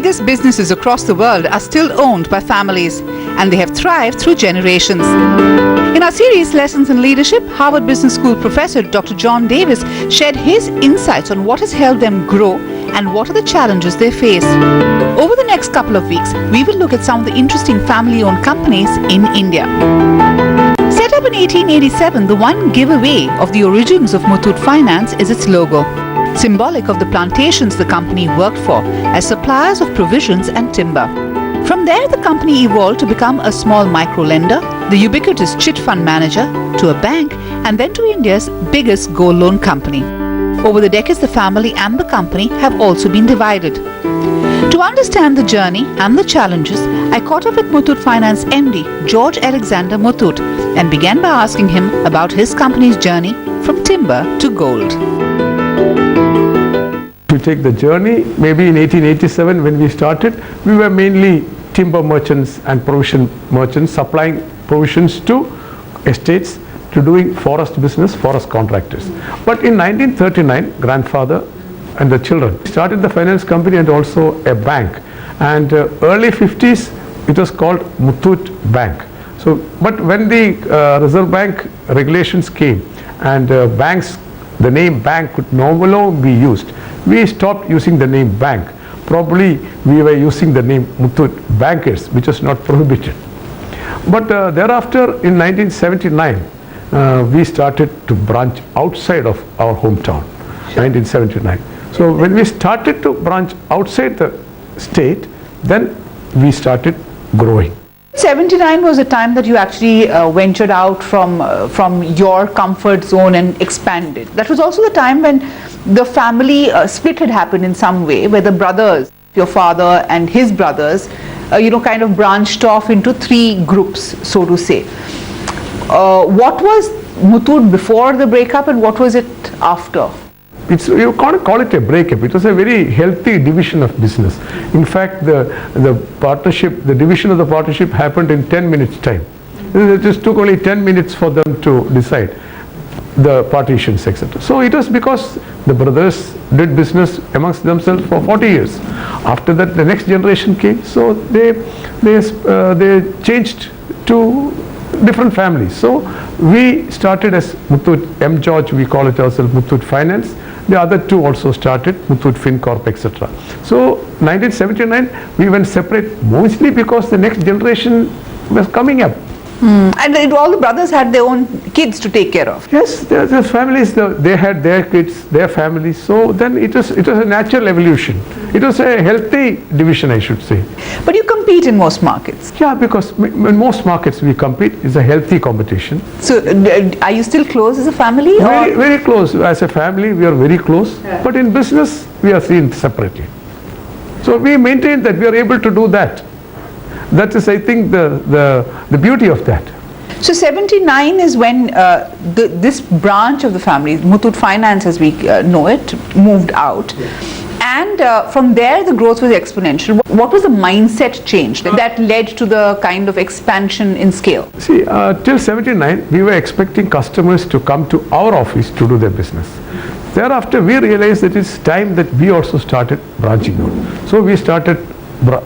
biggest businesses across the world are still owned by families, and they have thrived through generations. In our series Lessons in Leadership, Harvard Business School professor Dr. John Davis shared his insights on what has helped them grow and what are the challenges they face. Over the next couple of weeks, we will look at some of the interesting family-owned companies in India. Set up in 1887, the one giveaway of the origins of Muthoot Finance is its logo, symbolic of the plantations the company worked for as suppliers of provisions and timber. From there, the company evolved to become a small micro-lender, the ubiquitous chit fund manager, to a bank, and then to India's biggest gold loan company. Over the decades, the family and the company have also been divided. To understand the journey and the challenges, I caught up with Muthoot Finance MD George Alexander Muthoot and began by asking him about his company's journey from timber to gold. To take the journey, maybe in 1887 when we started, we were mainly timber merchants and provision merchants supplying provisions to estates, to doing forest business, forest contractors. But in 1939, grandfather and the children started the finance company and also a bank. And early 50s, it was called Muthoot Bank. So, but when the Reserve Bank regulations came and banks, the name bank could no longer be used, we stopped using the name bank. Probably we were using the name Muthoot Bankers, which was not prohibited. But thereafter in 1979, we started to branch outside of our hometown, 1979. So when we started to branch outside the state, then we started growing. 79 was the time that you actually ventured out from your comfort zone and expanded. That was also the time when the family split had happened in some way, where the brothers, your father and his brothers, kind of branched off into three groups, so to say. What was Muthoot before the breakup and what was it after? You can't call it a breakup. It was a very healthy division of business. In fact, the partnership, the division of the partnership happened in 10 minutes time. It just took only 10 minutes for them to decide the partitions, etc. So it was because the brothers did business amongst themselves for 40 years. After that, the next generation came, so they changed to different families. So we started as Muthoot M. George, we call it ourselves Muthoot Finance. The other two also started, Muthoot FinCorp, etc. So 1979, we went separate mostly because the next generation was coming up. And all the brothers had their own kids to take care of. Yes, their families, they had their kids, their families. So then it was a natural evolution. It was a healthy division, I should say. But you compete in most markets. Yeah, because in most markets we compete. It's a healthy competition. So are you still close as a family? Very, very close. As a family, we are very close. Yeah. But in business, we are seen separately. So we maintain that we are able to do that. That is, I think, the beauty of that. So 79 is when this branch of the family, Muthoot Finance as we know it, moved out. Yes. And from there the growth was exponential. What was the mindset change that led to the kind of expansion in scale? See, till 79 we were expecting customers to come to our office to do their business. Thereafter we realized that it's time that we also started branching out. So we started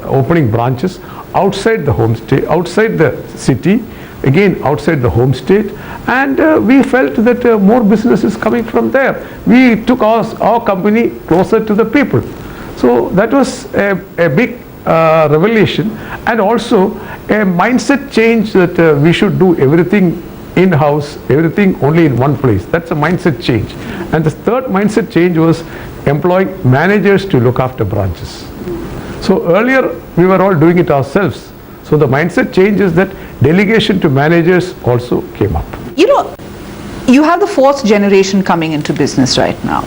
opening branches outside the home state, outside the city, again outside the home state, and we felt that more business is coming from there. We took our company closer to the people. So that was a big revelation, and also a mindset change that we should do everything in-house, everything only in one place. That's a mindset change. And the third mindset change was employing managers to look after branches. So earlier we were all doing it ourselves. So the mindset change is that delegation to managers also came up. You have the fourth generation coming into business right now.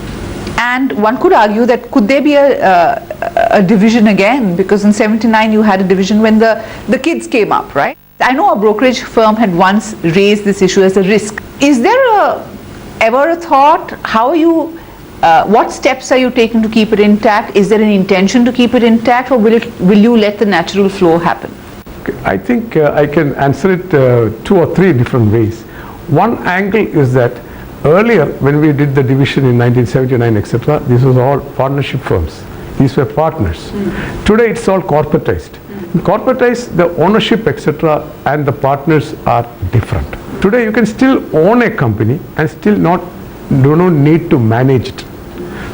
And one could argue that could there be a division again? Because in 79 you had a division when the kids came up, right? I know a brokerage firm had once raised this issue as a risk. Is there ever a thought? How are you? What steps are you taking to keep it intact? Is there an intention to keep it intact, or will you let the natural flow happen? Okay, I think I can answer it 2 or 3 different ways. One angle is that earlier when we did the division in 1979, etc., this was all partnership firms. These were partners. Today it's all corporatized. Corporatized, the ownership, etc., and the partners are different. Today you can still own a company and still do not need to manage it.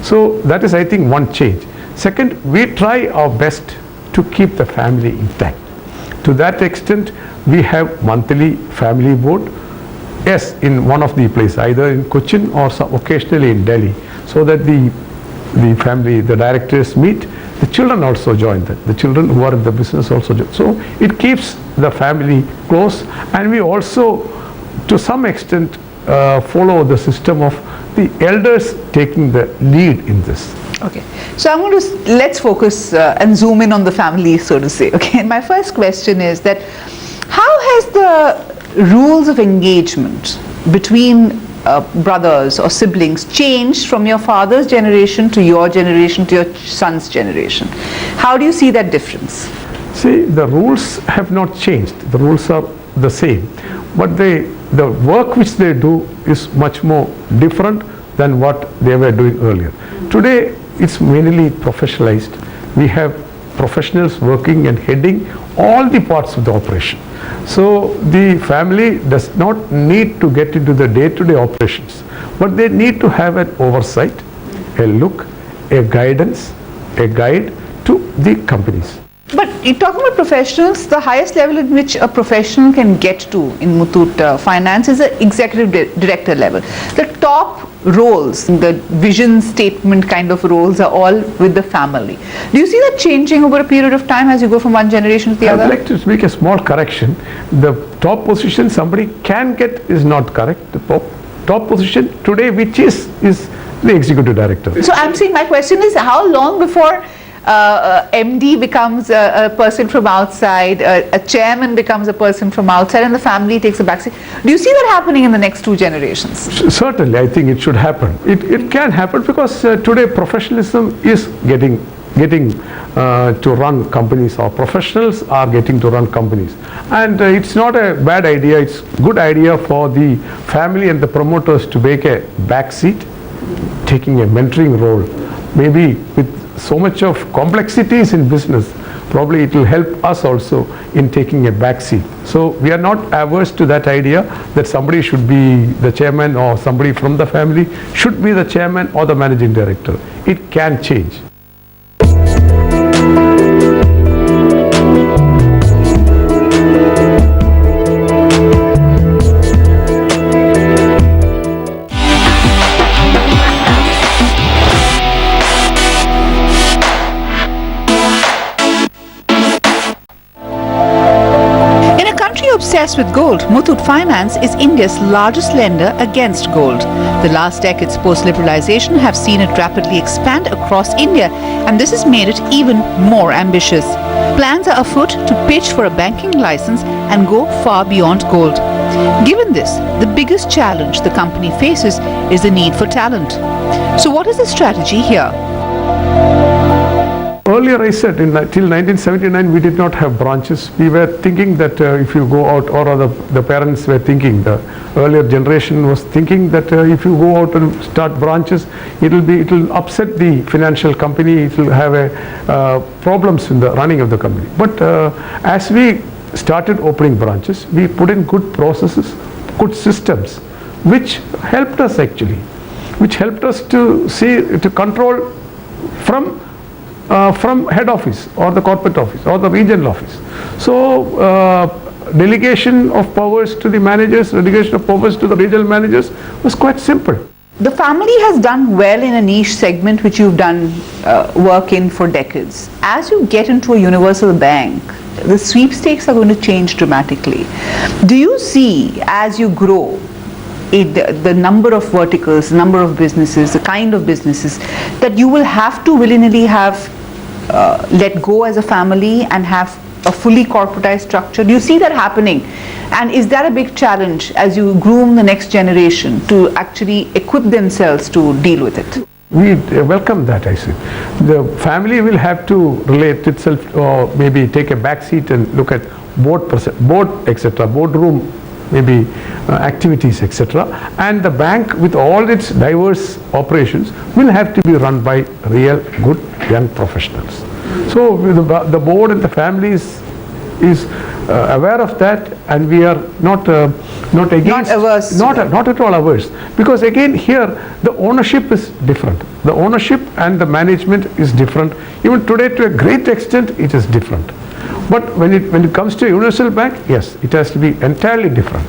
So that is, I think, one change. Second, we try our best to keep the family intact. To that extent, we have monthly family board. Yes, in one of the places, either in Cochin or occasionally in Delhi, so that the family, the directors meet. The children also join that. The children who are in the business also join. So it keeps the family close, and we also, to some extent, follow the system of the elders taking the lead in this. Okay, so I'm going to let's focus and zoom in on the family, so to say. Okay, and my first question is that how has the rules of engagement between brothers or siblings changed from your father's generation to your generation to your son's generation? How do you see that difference? See, the rules have not changed. The rules are the same, but the work which they do is much more different than what they were doing earlier. Today it's mainly professionalized. We have professionals working and heading all the parts of the operation. So the family does not need to get into the day-to-day operations, but they need to have an oversight, a look, a guidance, a guide to the companies. But you're talking about professionals, the highest level in which a professional can get to in Muthoot Finance is the executive director level. The top roles, the vision statement kind of roles, are all with the family. Do you see that changing over a period of time as you go from one generation to the other? I would like to make a small correction. The top position somebody can get is not correct. The top position today, which is the executive director. So I'm saying, my question is, how long before MD becomes a person from outside, a chairman becomes a person from outside, and the family takes a backseat? Do you see that happening in the next two generations? Certainly, I think it should happen. It can happen because today professionalism is getting to run companies, or professionals are getting to run companies, and it's not a bad idea. It's a good idea for the family and the promoters to make a backseat, taking a mentoring role, maybe with so much of complexities in business. Probably it will help us also in taking a back seat. So we are not averse to that idea that somebody should be the chairman, or somebody from the family should be the chairman or the managing director. It can change. Obsessed with gold, Muthoot Finance is India's largest lender against gold. The last decades post-liberalization have seen it rapidly expand across India, and this has made it even more ambitious. Plans are afoot to pitch for a banking license and go far beyond gold. Given this, the biggest challenge the company faces is the need for talent. So what is the strategy here? Earlier I said, till 1979 we did not have branches. We were thinking that if you go out, or rather the parents were thinking, the earlier generation was thinking that if you go out and start branches, it will upset the financial company, it will have problems in the running of the company. But as we started opening branches, we put in good processes, good systems, which helped us actually, to control from head office or the corporate office or the regional office. So delegation of powers to the managers, delegation of powers to the regional managers was quite simple. The family has done well in a niche segment which you've done work in for decades. As you get into a universal bank, the sweepstakes are going to change dramatically. Do you see, as you grow, the number of verticals, the number of businesses, the kind of businesses that you will have to willy-nilly have let go as a family and have a fully corporatized structure? Do you see that happening? And is that a big challenge as you groom the next generation to actually equip themselves to deal with it? We welcome that, I say. The family will have to relate itself, or maybe take a back seat and look at board, etc., boardroom maybe activities, etc. And the bank, with all its diverse operations, will have to be run by real good young professionals. So the board and the family is aware of that, and we are not against, Not averse. not at all averse, because again here the ownership is different. The ownership and the management is different. Even today, to a great extent, it is different. But when it comes to universal bank, yes, it has to be entirely different,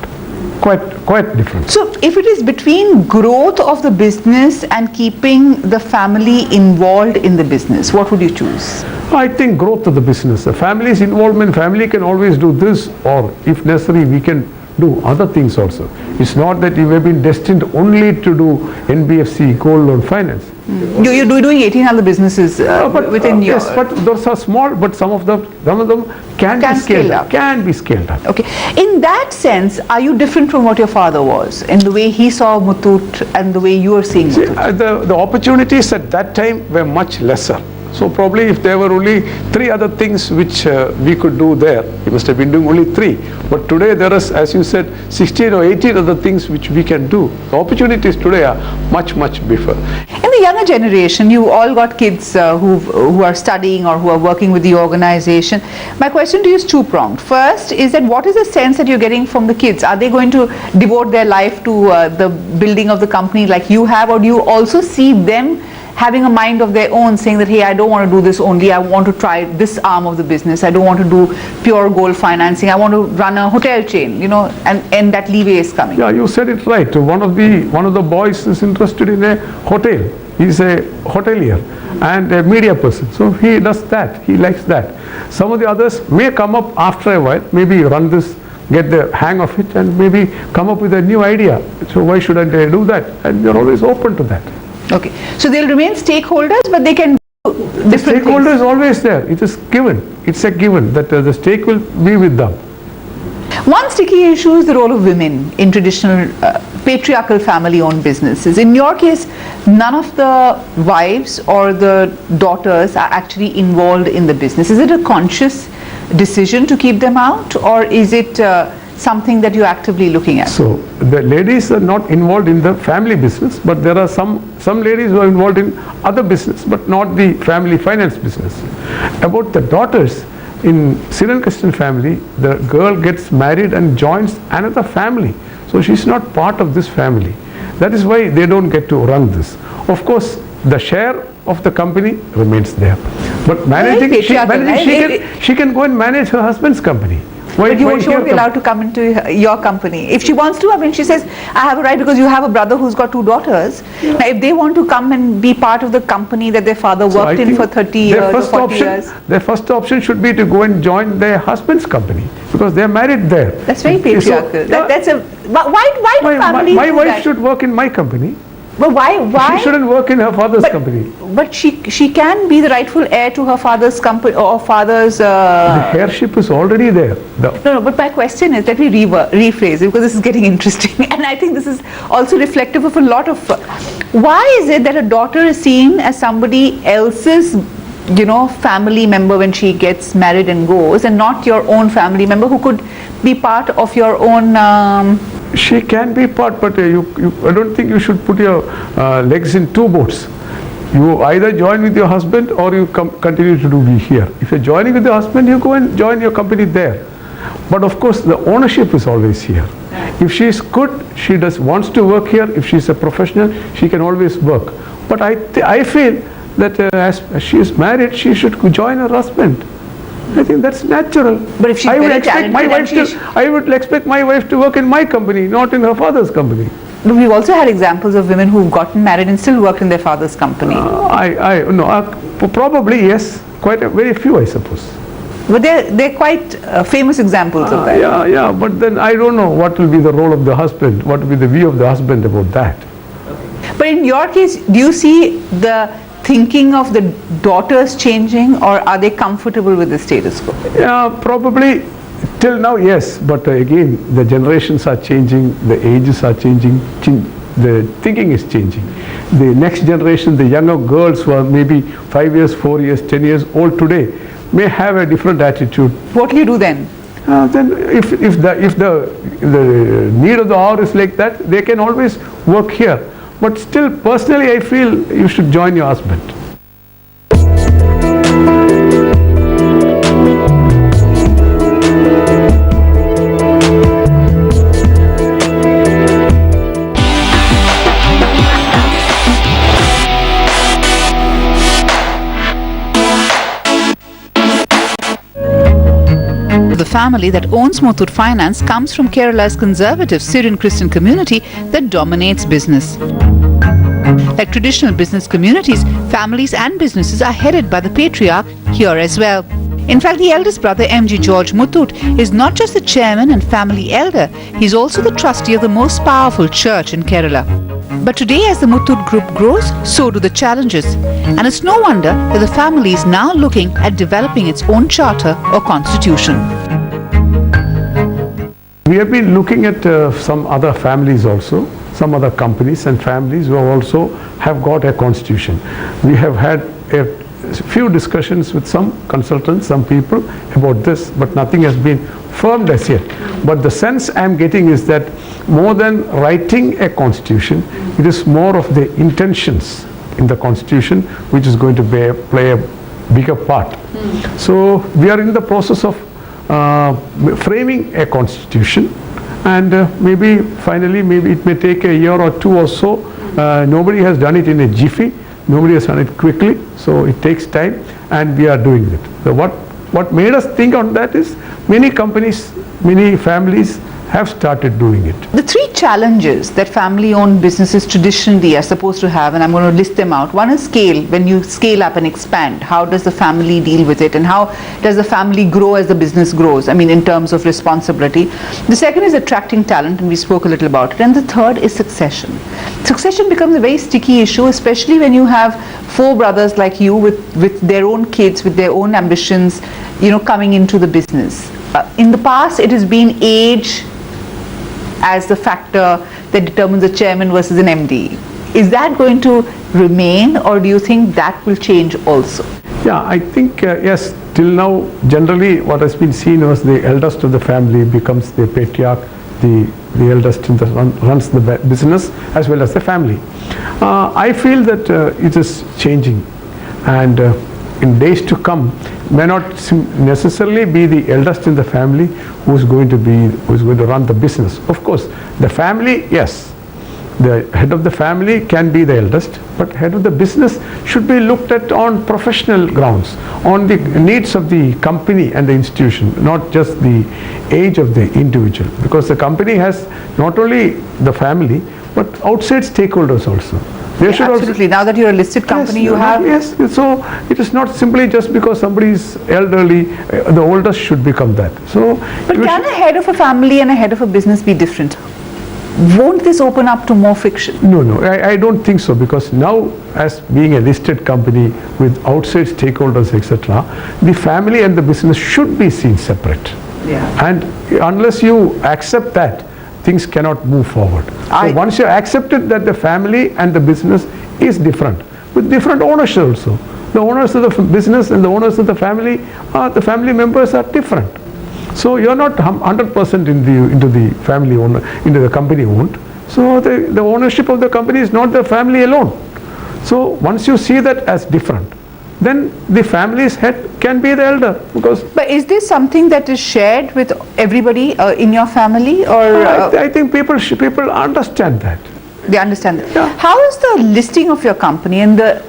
quite different. So if it is between growth of the business and keeping the family involved in the business, what would you choose? I think growth of the business. The family's involvement, family can always do this, or if necessary, we can do other things also. It's not that you have been destined only to do NBFC, gold loan finance. You're doing 18 other businesses within your... Yes, but those are small, but some of them can be scaled up. Can be scaled up. Okay. In that sense, are you different from what your father was, in the way he saw Muthoot and the way you are seeing Muthoot? The opportunities at that time were much lesser. So probably if there were only 3 other things which we could do there, we must have been doing only 3. But today there is, as you said, 16 or 18 other things which we can do. The opportunities today are much bigger. In the younger generation, you all got kids who are studying or who are working with the organization. My question to you is two-pronged. First is that what is the sense that you're getting from the kids? Are they going to devote their life to the building of the company like you have, or do you also see them having a mind of their own, saying that, hey, I don't want to do this only, I want to try this arm of the business, I don't want to do pure gold financing, I want to run a hotel chain, and that leeway is coming. Yeah, you said it right. One of the boys is interested in a hotel. He's a hotelier and a media person, so he does that, he likes that. Some of the others may come up after a while, maybe run this, get the hang of it, and maybe come up with a new idea. So why shouldn't they do that? And we're always open to that. Okay, so they'll remain stakeholders, but they can do different things. Stakeholder is always there. It is given. It's a given that the stake will be with them. One sticky issue is the role of women in traditional patriarchal family-owned businesses. In your case, none of the wives or the daughters are actually involved in the business. Is it a conscious decision to keep them out, or is it something that you're actively looking at? So the ladies are not involved in the family business, but there are some ladies who are involved in other business, but not the family finance business. About the daughters, in Sri Lankan family, the girl gets married and joins another family. So she's not part of this family. That is why they don't get to run this. Of course, the share of the company remains there. But managing, she can go and manage her husband's company. But you won't be allowed to come into your company. If she wants to, I mean, she says, I have a right because you have a brother who's got 2 daughters. Yeah. Now, if they want to come and be part of the company that their father worked in for 30 years or 40 years. Their first option should be to go and join their husband's company, because they're married there. That's very patriarchal. So, why do families My wife should work in my company. But why? She shouldn't work in her father's company. But she can be the rightful heir to her father's company or father's... The heirship is already there. No, but my question is, let me rephrase it, because this is getting interesting. And I think this is also reflective of a lot of... Why is it that a daughter is seen as somebody else's family member when she gets married and goes, and not your own family member who could be part of your own... She can be part, but I don't think you should put your legs in 2 boats. You either join with your husband or you continue to be here. If you're joining with your husband, you go and join your company there. But of course, the ownership is always here. If she is good, she wants to work here. If she's a professional, she can always work. But I feel that as she is married, she should join her husband. I think that's natural. But if she's very talented, I would expect my wife to work in my company, not in her father's company. But we've also had examples of women who've gotten married and still worked in their father's company. Probably yes, very few, I suppose. But they're quite famous examples of that. Yeah, but then I don't know what will be the role of the husband, what will be the view of the husband about that. But in your case, do you see the thinking of the daughters changing, or are they comfortable with the status quo? Yeah, probably till now, yes. But again, the generations are changing, the ages are changing, the thinking is changing. The next generation, the younger girls who are maybe 5 years, 4 years, 10 years old today, may have a different attitude. What will you do then? then if the need of the hour is like that, they can always work here. But still, personally, I feel you should join your husband. The family that owns Muthoot Finance comes from Kerala's conservative Syrian Christian community that dominates business. Like traditional business communities, families and businesses are headed by the patriarch here as well. In fact, the eldest brother, MG George Muthoot, is not just the chairman and family elder, he's also the trustee of the most powerful church in Kerala. But today, as the Muthoot group grows, so do the challenges. And it's no wonder that the family is now looking at developing its own charter or constitution. We have been looking at some other families also, some other companies and families who also have got a constitution. We have had a few discussions with some consultants, some people about this, but nothing has been firmed as yet. But the sense I am getting is that more than writing a constitution, it is more of the intentions in the constitution which is going to play a bigger part. So we are in the process of framing a constitution, and maybe finally, maybe it may take a year or two or so. Nobody has done it in a jiffy. Nobody has done it quickly, so it takes time, and we are doing it. So what made us think on that is many companies, many families have started doing it. The three challenges that family-owned businesses traditionally are supposed to have, and I'm going to list them out. One is scale. When you scale up and expand, how does the family deal with it, and how does the family grow as the business grows? I mean, in terms of responsibility. The second is attracting talent, and we spoke a little about it. And the third is succession. Succession becomes a very sticky issue, especially when you have four brothers like you with their own kids, with their own ambitions, coming into the business. In the past, it has been age as the factor that determines a chairman versus an MD. Is that going to remain, or do you think that will change also? Yeah, I think yes, till now generally what has been seen was the eldest of the family becomes the patriarch, the eldest runs the business as well as the family. I feel that it is changing, and in days to come may not necessarily be the eldest in the family who is going to run the business. Of course, the family, yes, the head of the family can be the eldest, but head of the business should be looked at on professional grounds, on the needs of the company and the institution, not just the age of the individual, because the company has not only the family but outside stakeholders also. They should absolutely. Now that you're a listed company, you have... Yes, so it is not simply just because somebody is elderly, the oldest should become that. So, but can a head of a family and a head of a business be different? Won't this open up to more friction? No, I don't think so, because now, as being a listed company with outside stakeholders, etc., the family and the business should be seen separate. Yeah. And unless you accept that, things cannot move forward. So once you accepted that the family and the business is different, with different owners also. The owners of the business and the owners of the family members are different. So you're not 100% into the family owner, into the company owned. So the ownership of the company is not the family alone. So once you see that as different, then the family's head can be the elder. Because but is this something that is shared with everybody in your family, or I think people understand that. They understand that. Yeah. How is the listing of your company and the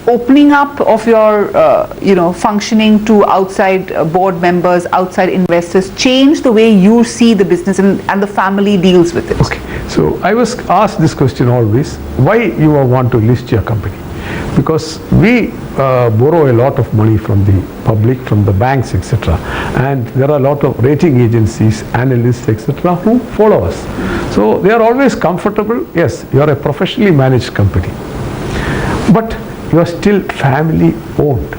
opening up of your functioning to outside board members, outside investors, change the way you see the business and the family deals with it? Okay, so I was asked this question always: why you want to list your company? Because we borrow a lot of money from the public, from the banks, etc. And there are a lot of rating agencies, analysts, etc. who follow us. So they are always comfortable. Yes, you are a professionally managed company, but you are still family owned.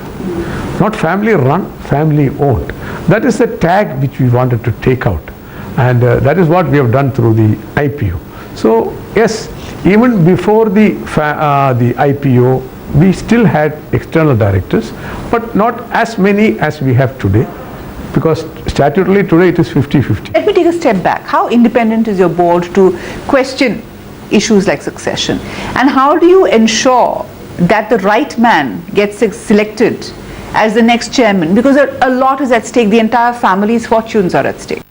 Not family run, family owned. That is the tag which we wanted to take out. And that is what we have done through the IPO. So yes, even before the IPO, we still had external directors, but not as many as we have today. because statutorily today it is 50-50. Let me take a step back. How independent is your board to question issues like succession? And how do you ensure that the right man gets selected as the next chairman? Because a lot is at stake. The entire family's fortunes are at stake.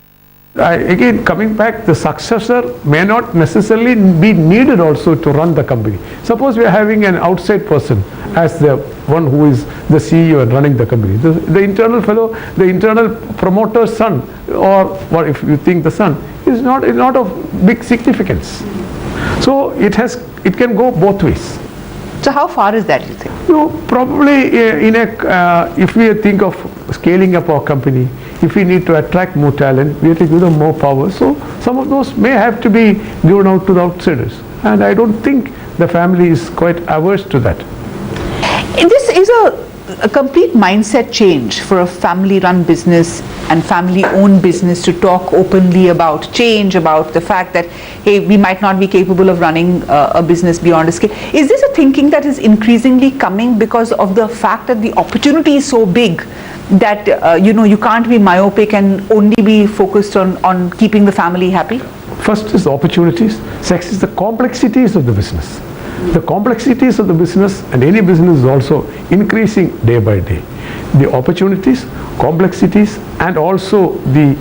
Again, coming back, the successor may not necessarily be needed also to run the company. Suppose we are having an outside person as the one who is the CEO and running the company. The internal fellow, the internal promoter's son, or what if you think the son, is not of big significance. So it can go both ways. So how far is that, you think? Probably if we think of scaling up our company, if we need to attract more talent, we have to give them more power. So some of those may have to be given out to the outsiders. And I don't think the family is quite averse to that. This is a complete mindset change for a family-run business and family-owned business to talk openly about change, about the fact that, hey, we might not be capable of running a business beyond a scale. Is this a thinking that is increasingly coming because of the fact that the opportunity is so big that you can't be myopic and only be focused on keeping the family happy? First is the opportunities. Second is the complexities of the business. The complexities of the business, and any business, is also increasing day by day. The opportunities, complexities, and also the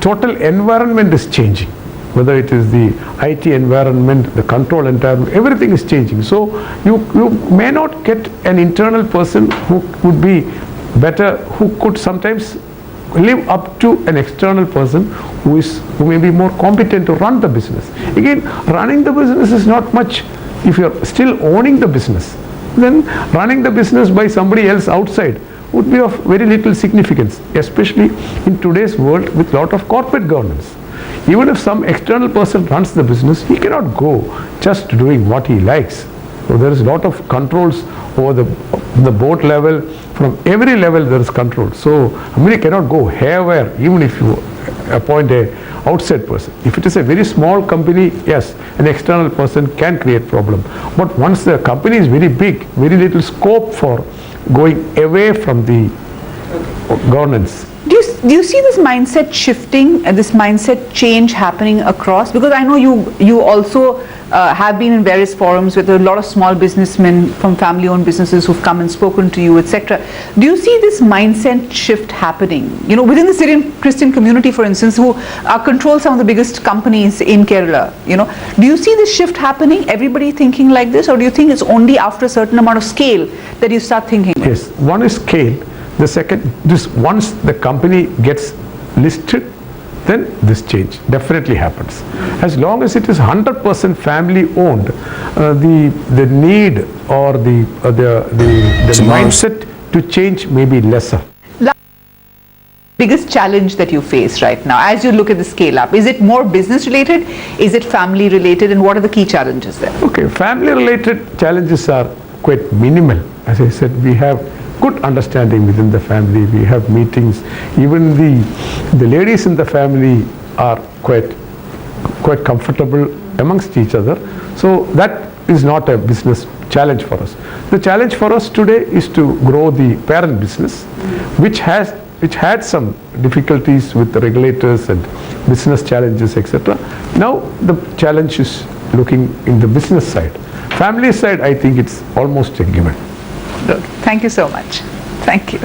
total environment is changing. Whether it is the IT environment, the control environment, everything is changing. So you may not get an internal person who would be better, who could sometimes live up to an external person who may be more competent to run the business. Again, running the business is not much. If you're still owning the business, then running the business by somebody else outside would be of very little significance, especially in today's world with lot of corporate governance. Even if some external person runs the business, he cannot go just doing what he likes. So there is a lot of controls over the board level. From every level there is control. So somebody cannot go haywire even if you appoint a outside person. If it is a very small company, yes, an external person can create problem. But once the company is very big, very little scope for going away from the governance. Do you see this mindset shifting and this mindset change happening across? Because I know you also have been in various forums with a lot of small businessmen from family-owned businesses who've come and spoken to you, etc. Do you see this mindset shift happening? Within the Syrian Christian community, for instance, who control some of the biggest companies in Kerala. Do you see this shift happening? Everybody thinking like this, or do you think it's only after a certain amount of scale that you start thinking? Yes, one is scale. The second, once the company gets listed, then this change definitely happens. As long as it is 100% family owned, the need or the mindset to change may be lesser. Biggest challenge that you face right now as you look at the scale up? Is it more business related? Is it family related? And what are the key challenges there? Okay, family related challenges are quite minimal. As I said, we have good understanding within the family. We have meetings. Even the ladies in the family are quite comfortable amongst each other. So that is not a business challenge for us. The challenge for us today is to grow the parent business, which had some difficulties with the regulators and business challenges, etc. Now the challenge is looking in the business side. Family side, I think it's almost a given. Good. Thank you so much. Thank you.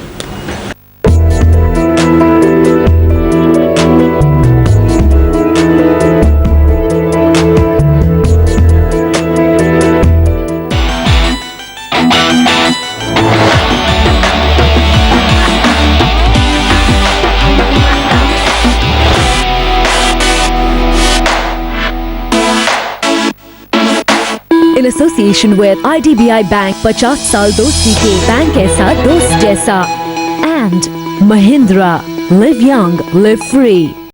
In association with IDBI Bank 50 साल दोस्ती के bank ऐसा दोस्त जैसा and Mahindra, live young, live free.